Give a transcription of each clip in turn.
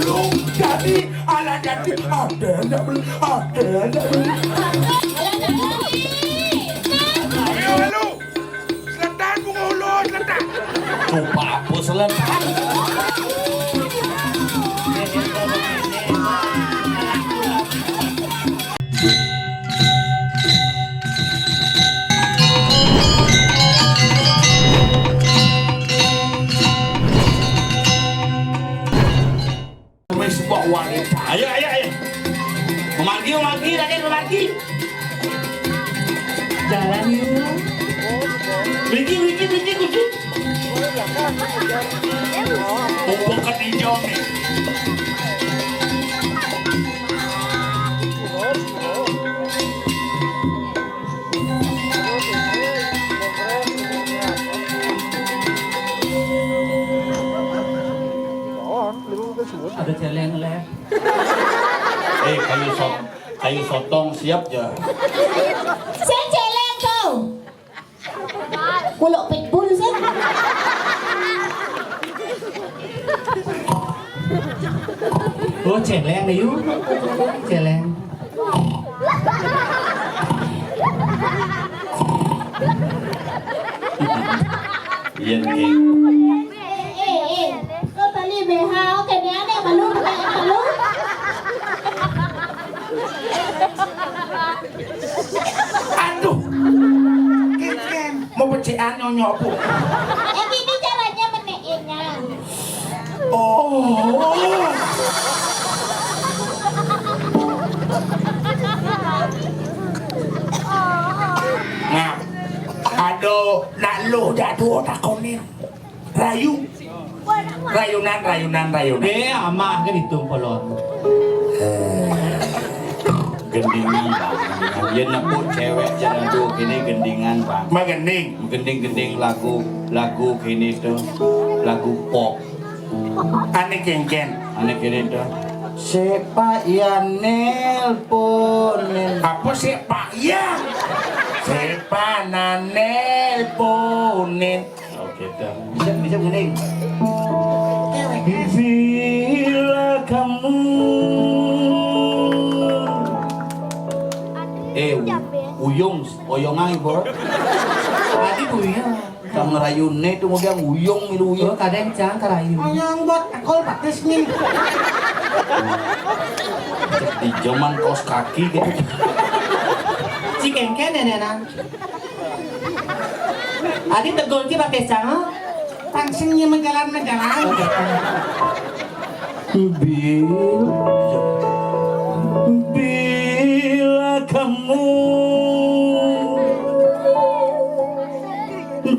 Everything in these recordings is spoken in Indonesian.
Belum jadi, ala jadi ada nggak beli, ada nggak beli. Ayo lu, selatan mengulu selatan. Coba apa selatan? Sebuah wanita. Ayo, ayo, ayo. Memanggil, Raden, memanggil. Jalan yuk. Berhenti. Bukan hijau nih. Ada celeng leh. Kayu sotong siap ya. Saya celeng kau. Pulok pitbull sih. Oh celeng nih yuk. Celeng. Iya nih. Kau tadi behau kayaknya aneh malu. Aduh. Ken, mau pecian nyonyok bu. Ini caranya meneknya. Oh. Nah, aduh, nak lu jatuh otak kau nih. Rayunan. Amah kan itu polon. Gendingan bang, dia nebuk cewek jangan tuh gini gendingan bang. Magending. Gending lagu gini tuh, lagu pop. Aneh ken. Aneh gini tuh. Sepak ya nelponin. Apa sih Pak ya? Sepanan nelponin. Oke dah. Bisa gending. Bila kamu uyong ay bro. Tadi buyong. Kamu ngerayun nih tuh kemudian uyong milu uyong. Kadang jangan kerayu. Yang buat akol patis nih. Di zaman kaos kaki gitu. Si kengken ya nena. Adi tegol ki pakai jangan. Tangsingnya menjalan. Bila kamu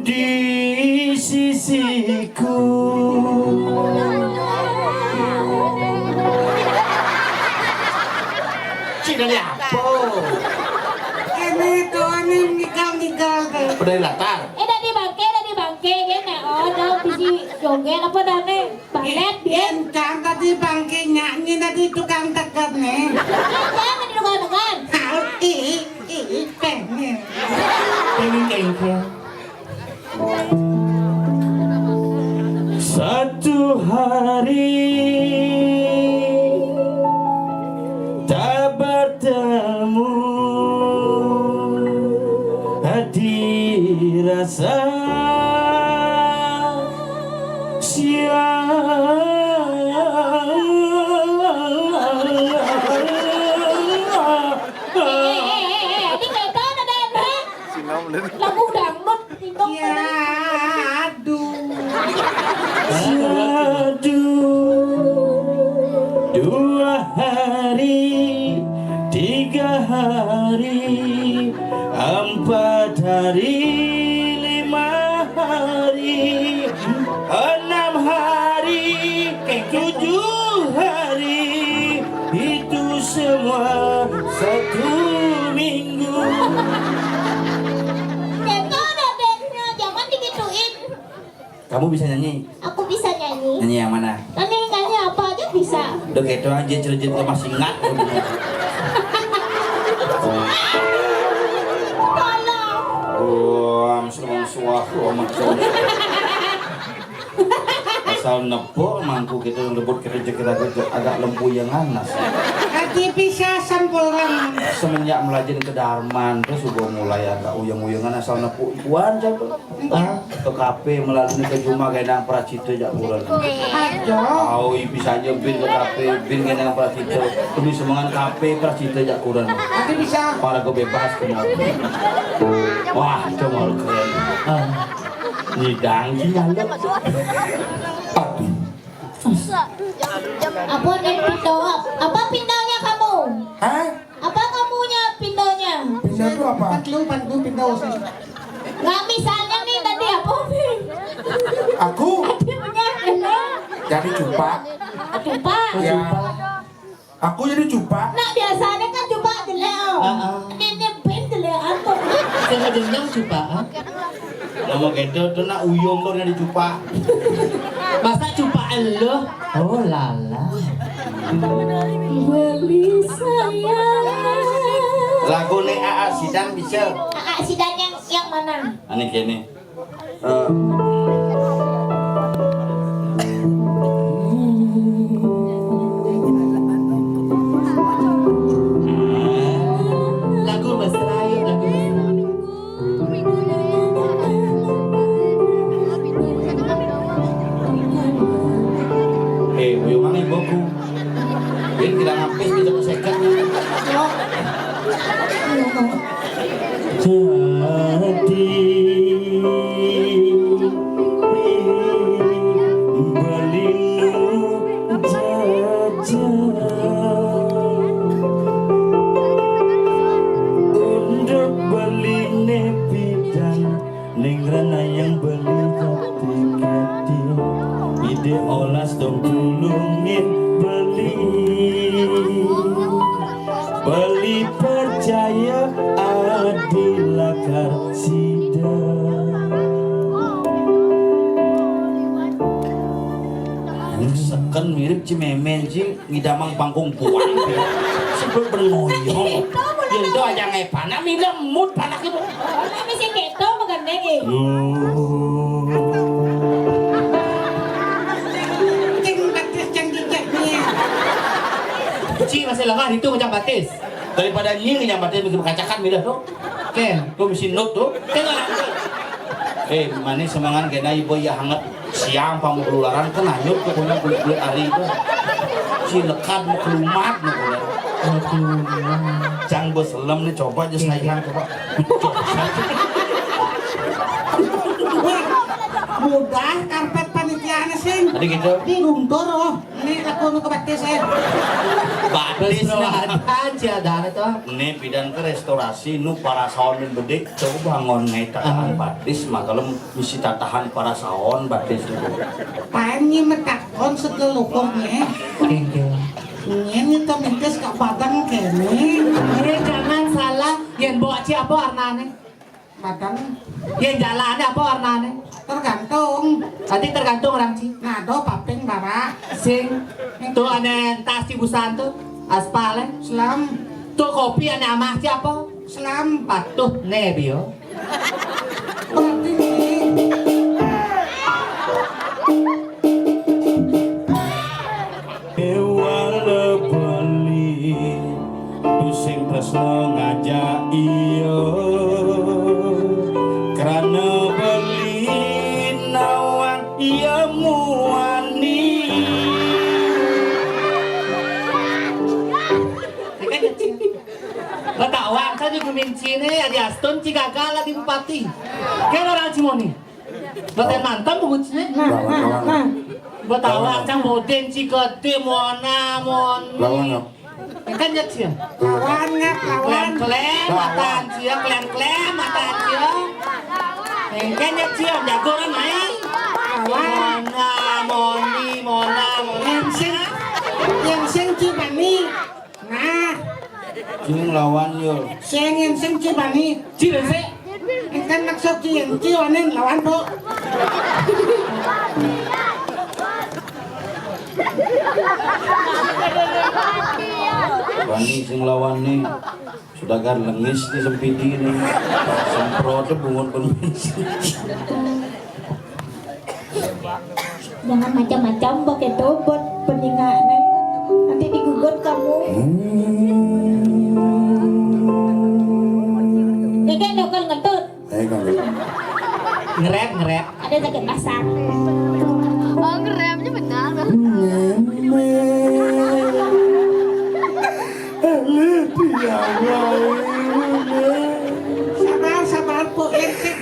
di sisiku Cina apa? Ini tuh anim nikal. Udah latar. Dari bangke gini. Oh, dah bisi joget apa dah nih? Balet dia. Yang tadi bangke nyanyi tadi tukang tekat nih. Jangan diduga-dugaan. Pengen. Pengen kengken. Satu hari tak bertemu, hati rasa Ini kayak kau ada lagu dangdut tinggal. Ya, aduh. Dua hari, 3 hari, 4 hari, 5 hari, 6 hari, 7 hari, itu semua 1 minggu. Kayak kau ada dance-nya, jangan digituin. Kamu bisa nyanyi? Aku bisa nyanyi. Nyanyi yang mana? Nyanyi apa aja bisa. Udah gitu aja cerita masih ingat. Tolong. Wah, semua suah, macam. asal nepok mangku kita lebut kerja kita agak lempu yang anas. Hati bisa sampulkan. Semenjak melajari ke Darman terus sudah mulai agak uyang-uyangan asal nepok puan jatuh. Ke kafe melalui ke Juma kayak pracito jak bulan. Aduh. Tahu bisa aja bin ke kafe bin kayak pracito. Demi semangat kafe pracito jak kurang. Hati bisa. Para kebebas kemana? Wah, cuma keren. Nyidang nyala. Apa nih pindah? Apa pindahnya kamu? Hah? Apa kamunya pindahnya? Pindah itu apa? Pantu pindah sih. Nggak misalnya nih tadi apa? Aku Tadi menyadar. jadi cupa. Coba. Ya. Aku jadi cupa. Nah biasanya kan coba deleo. Ini pin deleo atau? Saya jenjang coba. Nama kita tuh nak uyung tuh yang dicupa. Masa coba lo? Oh lala. Beli sayang. Lagu nih AA Sidan bisa. Sidan yang mana? Aneh kene. Lagu mesra yuk lagu. Uyungan ibuku. Ini kita ngapis kita kesekat. Jadi belinu jajan untuk beli nepidan ning rana yang beli kati-kati ide olas dong tulungin beli percaya adila karsida seken mirip Cimemen sih ngidamang pangkung puang sebelum bernoyong yang itu aja ngepana minum mood panak itu Ini sih keto magandang eh. Ci masih lengah itu macam batis. daripada nying yang batin bikin kacakan milah tuh Ken. tuh mesin not tuh manis semangan kena ibu ya hangat siang pamu kelularan kan hanyut tuh punya kulit ari itu si lekat mau kelumat nih jang bos lem nih coba aja sayang coba Mudah karpet panitianya sing. tadi gitu Di luntur oh. Ini aku nu kebatis eh. batis nah aja dah itu. ini pidan ke restorasi nu para saon bedek coba bangun ngai tatahan batis makalem misi tatahan para saon batis itu Paennya metakon setelukurnya. Ini tuh mintes kak badang kene. Jangan salah. Yang bawa ci apa warnanya? Badang. Yang jalannya apa warnanya? Tergantung. Tadi tergantung orang ci. Ngado paping bara. Sing. Tuh aneh tas ci busan tuh. Aspalnya. Selam. Tuh kopi aneh amah ci apa? Selam. Patuh. Nebio. Wala bali pusing tresno ngajak iyo karena beli nawang iya muani Batawan kan juga mincine adi Aston ci gagal di bupati. Kan orang Cimoni. Baten mantan bubucine. Batawan kan moden ci gede mona moni. Kan ya cia. Lawan klem matan cia klem matan cia. Kan ya cia jago kan main. Mona moni. Yang sing Cibani. Nah, Cing lawan yo yang sing Cibani. Cibani. Kan maksud yang Ciwanin lawan bu. Bani sing lawan nih sudah gar lengis di sempiti nih semprot bungun bensin Jangan macam-macam pakai itu buat peninggalan. Nanti digugut kamu. Kayaknya dokter ngentut. Ngerep. Ada sakit pasang. Oh, ngeremnya benar. Sabar po, engke.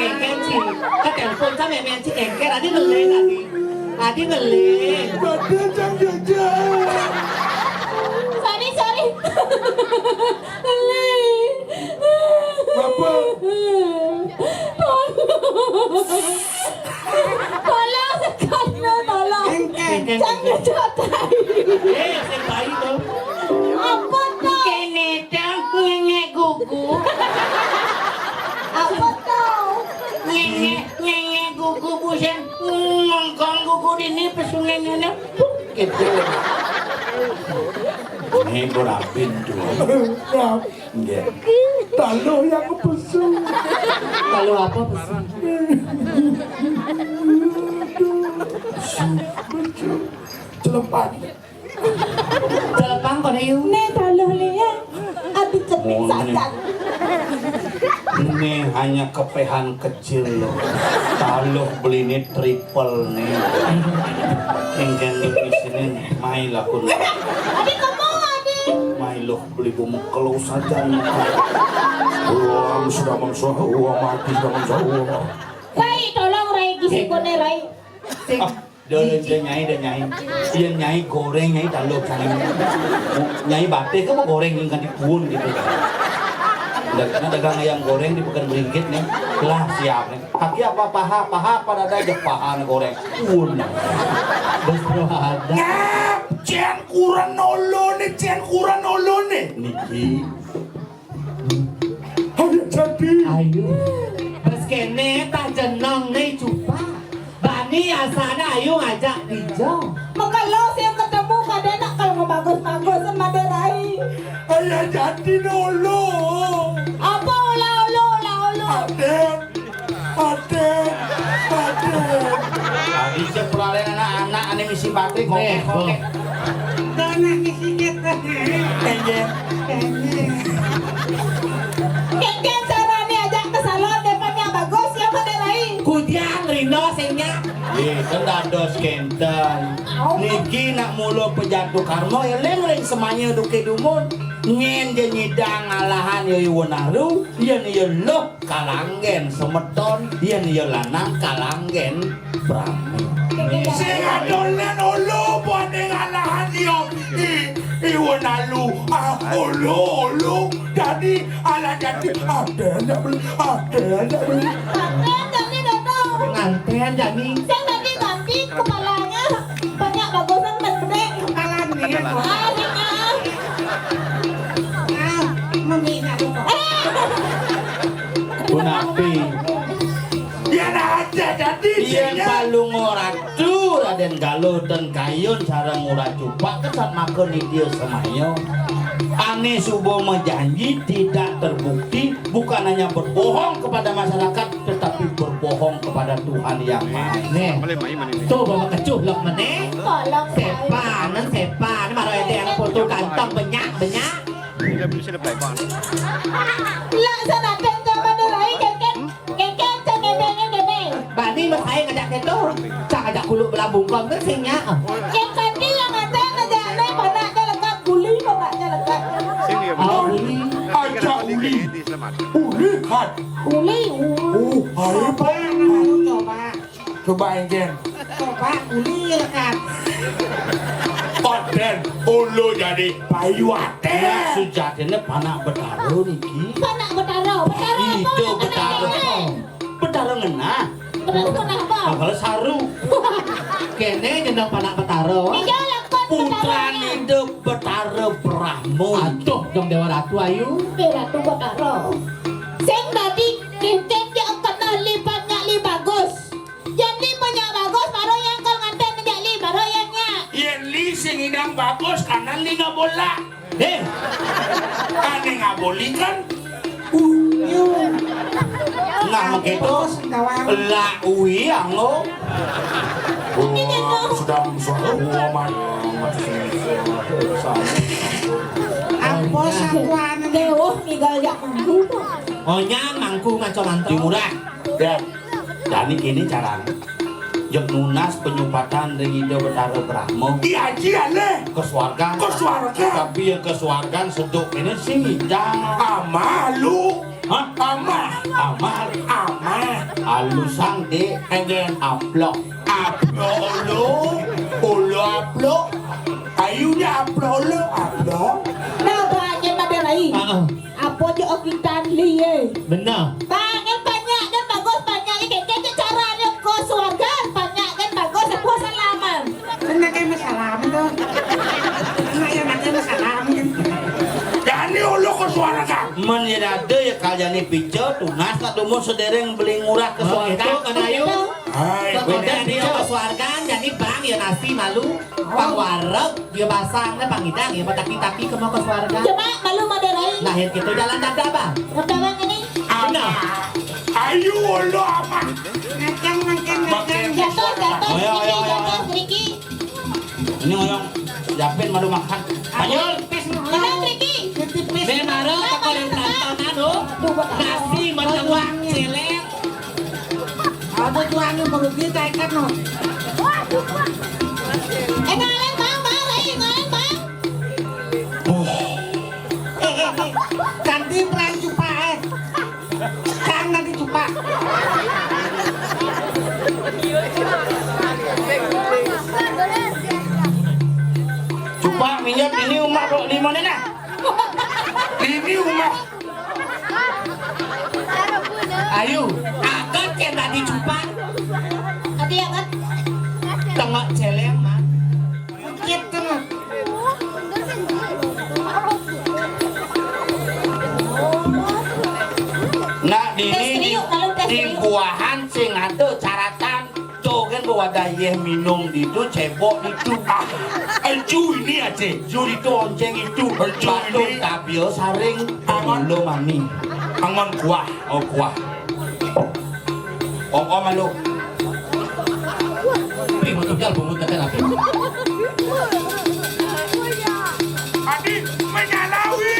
Engke sih. Ka telepon sa memen si engke. Adi ngeleng. Sorry. Apa? Tolong sekali, tolong. Engke. Jangan jotai. Si bayi tuh. Apa tuh? Kene dong ngengek gugu. Apa tuh? Ngengek gugu busen. Ngongkong gugu ini pesunennya. Gitu. Ini berapin tuh. Nggak. Talo yang pesu. Kalau apa pesan? Celepan. Celepang kau ayo. Nih tolong lihat. Abi cepet saja. Ini hanya kepehan kecil loh. Taluh beli ini triple nih. Engken di sini mai lakun. Abi kamu Abi. Mai loh beli bumuk kalau saja. Uang sudah mangsa, uang mati sudah mangsa, uang. Rai tolong Rai kisikone Rai. Dia nyai. Dia nyai goreng nyai taluh cari. Nyai batik kan mau goreng yang kan dibun gitu. Karena dagang ayam goreng di Pekan Beringkit nih, lah siap nih. Kaki apa paha pada aja paha goreng. Berada. Cian kurang nolong nih. Niki, Ada jadi. Ayo. Terus kene tak jenong nih cupa. Bani asana ayo ngajak hijau. Maka lo yang ketemu kadang nak kalau mau bagus-bagus sama dia Rai. Ayah jadi nolong. Apa ulah. Aden. tadi seperalen anak-anak ane misi batik kokek. Tanah isinya Kengken caranya ajak ke salon depannya bagus ya pada Rai. kudiang rino sehingga Kan dados kenten. Niki nak mulu pejatuh karmo ya leng semuanya duke dumun. Ngen dia nyidang alahan ya iwanaru, yen ya loh kalanggen semeton, yen ya lanang kalanggen brahmi. Sing adolen olo buat ngalahan yo. Iwanalu olo. Jadi ala jadi ada beli. Kangen jadi datang. nganten jadi Saya tadi ganti kepalanya banyak bagusan pendek. kepalanya Memingat itu. Punapi, Ya ada jadi yen balung oratu Raden Galuh dan Kayun sareng ora cupak kesat makan dia semayo. Ane Subo menjanji tidak terbukti, bukan hanya berbohong kepada masyarakat tetapi berbohong kepada Tuhan yang Maha Esa. nih tuh bawa kecuh lok meneh Tolong sepa nan sepa ini baru yang foto kantong banyak Lah sana kencan pada Rai kengken jangan pengen. Bani mas saya ngajak itu cak ajak kuluk belabung kon kan singnya Yang tadi yang ada ngejane panaknya lekat guli panaknya lekat. oh ini Ajak uli kan. Guli. Ayo coba coba engken. coba uli lekat Aden ulu jadi payu Ya aden. sujatine panak betaro niki. Panak betaro apa? Itu betaro. Betaro ngena. Betaro kenapa? Bakal saru. kene jeneng panak betaro Iya lakon Putra hidup betaro Brahmo. aduh dong dewa ratu ayu Beratu betaro. Sing tadi kengken dia kenal lipatnya li bagus. Jadi banyak bagus baru yang kau nganten menjak li baru yangnya. Yen li sing idang bagus karena li nggak bola. Eh, Ane nggak boli kan. Nah begitu lah uyang lo. Sedang suara umat. Apa satuan Dewuh ninggal yak mampu. Oh nyang mangku ngaco mantap. Dimurah. Dan jadi gini caranya. Jek nunas penyumpatan dengan Ida Betara Brahmo. Iya le. Kesuargaan. Kesuargaan. Tapi yang kesuargaan seduk ini sih jangan. Amalu. Hah? Amah. Amal. Amah. Alusang de. Again. Aplok. Aplo lo. Ulo aplo. Ayunya aplo lo. Aplo. Nah banyak maderai. Apa je okitan liye. Benar. Banyak banyak dan bagus banyak ini caranya kesuargaan banyak dan bagus aku salaman. Kena kayak masalah tuh. Kena yang ada masalah kan. Yani ulo kesuarakan. Menyedade ya kalian ini pijo tunas tak dumur sedereng beli murah kesuargaan kan ayu. Hai. Kemudian dia kesuargaan jadi bang ya nasi malu. Bang wareg dia basangnya bang hidang ya tapi ke mau kesuargaan. Coba malu maderai. Lahir gitu jalan dada bang. Bang ini. Amah. Ayu ulo amah. Ngacang. Jatuh jatuh Ayo, ayo, ayo. jatuh Riki. Ini ngoyong siapin madu makan. Ayo. Menang Riki. Memaro apa yang pelantonan tuh? Nasi menewak celeng. Ada tuangnya baru kita ikan no. Ngalen bang rai ngalen bang. Ganti pelan cupa Kang nanti cupa. Coba minyak ini umat di mana nah? Ini umah. Ayo, akan kayak tadi cupa. Ada yang kan? Tengok celeng mah. Gitu mah. Nah di buahan sing ada caratan tuh kan bahwa daya minum itu cebok itu Alju ini aja. juri itu onceng itu Alju batu ini. tabio saring lo mami Angon kuah. oh kuah oh malu Tapi mau tinggal bumbu tekan apa? Adik menyalawi.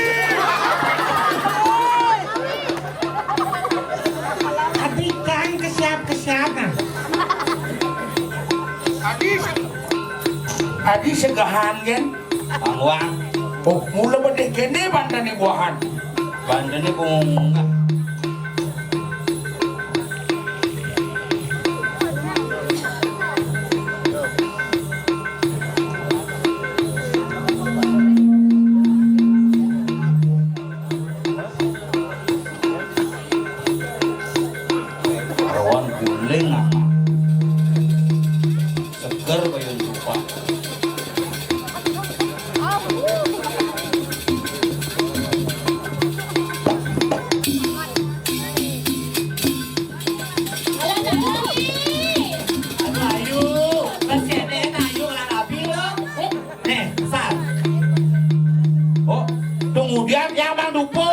Adik kan kesiap nah. Adi segahan kan? bangwang Oh, mula bedeh kene bandani buahan. bandane bunga rawan guling apa seger bayun lupa Ayo, masih ada ayo lah nabi lo. Sar. oh kemudian yang bang dupo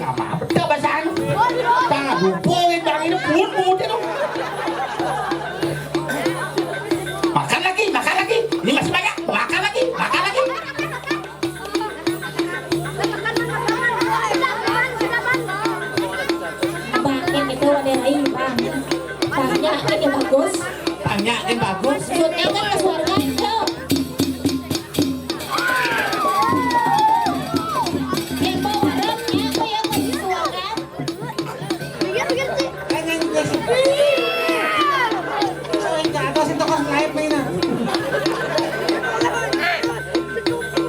apa betul bahasaan tangan hubungin bang ini bun itu makan lagi ini masih banyak makan lagi Bang, itu ada lain bang. Bangnya ini bagus. banyak yang bagus Maksudnya kan keluarga itu. Yang mau warungnya apa yang mau keluarga? Kayaknya juga sih. Soalnya nggak ada sih tokoh naik mainan.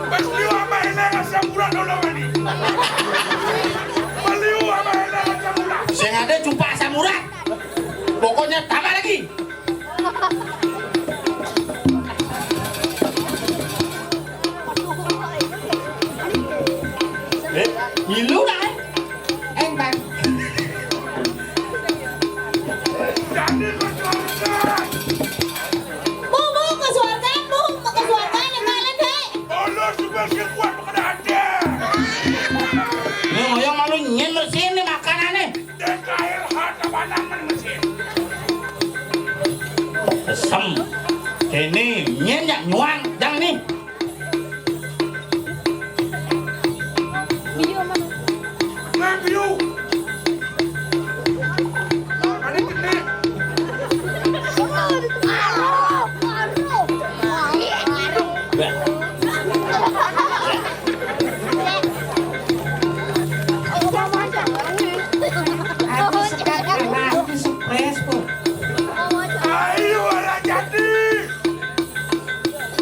Baliw ama hilangan sa mura no naman ni. Baliw ama hilangan sa mura. yang ada jumpa asam urat pokoknya tambah lagi ngilu dah Bang. Jadi kesuarga. Mau ke surga, mau ke surga yang kalian deh. Allah sebagai kuat pada ada. ini yang malu nyen bersihin nih makanannya Dan kail harta banangan mesin. Sem ini nyen yang nyuang jangan nih Review. Ani kene. Aku sekarang aku surprise po. Ayo ala jadi.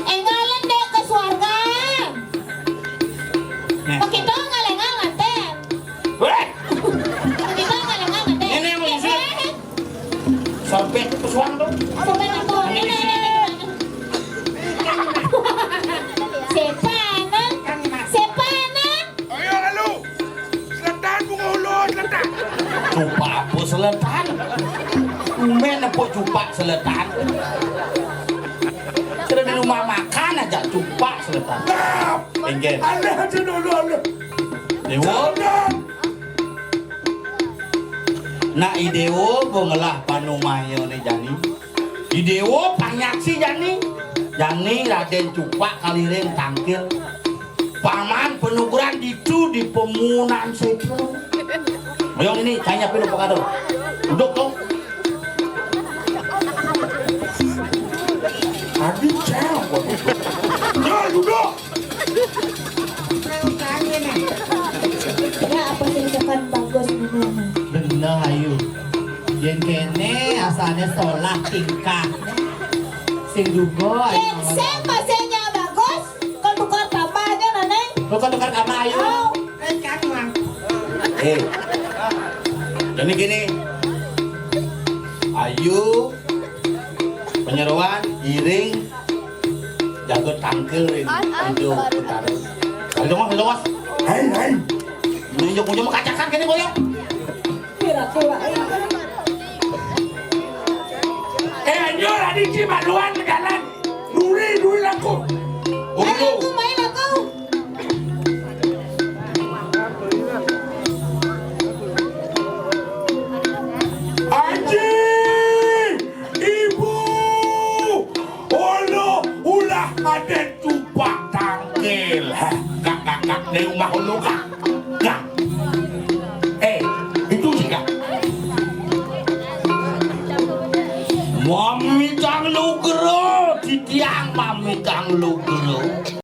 Kalian deh ke surga. Nih. Begitu ngalengan nganten. Weh, Begitu ngalengan nganten. Ini mau isi. sampai ke suang tuh Sampai aku ini. Sepanan. Sepanan. Ayo lalu. Selatan bunga ulo selatan. Cupa apa seletan Umen apa cupa seletan Sudah di rumah makan aja cupa seletan Nah. Pinggir Anda aja dulu anda. Dewo Nak idewo bengelah panumayo nih Jani Idewo panyaksi Jani Jani Raden Cupa kaliring tangkil Paman penuguran dicu di pemunan setro Mayong ini tanya pilu pakado Duduk dong Adi cewek. Ya duduk. Ya apa sih depan bagus gimana? Bener ayu. Yen kene asalnya sholat tingkah. Sing dugo ayu. Sen pasenya bagus. Kau tukar tambahnya neneng. Lo kan tukar karena ayu. Oh. Kan Bang. Jadi gini Ayu penyeruan iring jago tangkil itu utara kalau mas Hai. unjuk kacakan gini boyong Kira-kira. Nyor adi cimaluan jalan. Duri laku. Undo Aku main aku. Aji, ibu, olo, ulah ada tupak tangkil. Kak, di rumah ulu kak. Itu sih kak. Mami kang lugro, titiang mami kang lugro.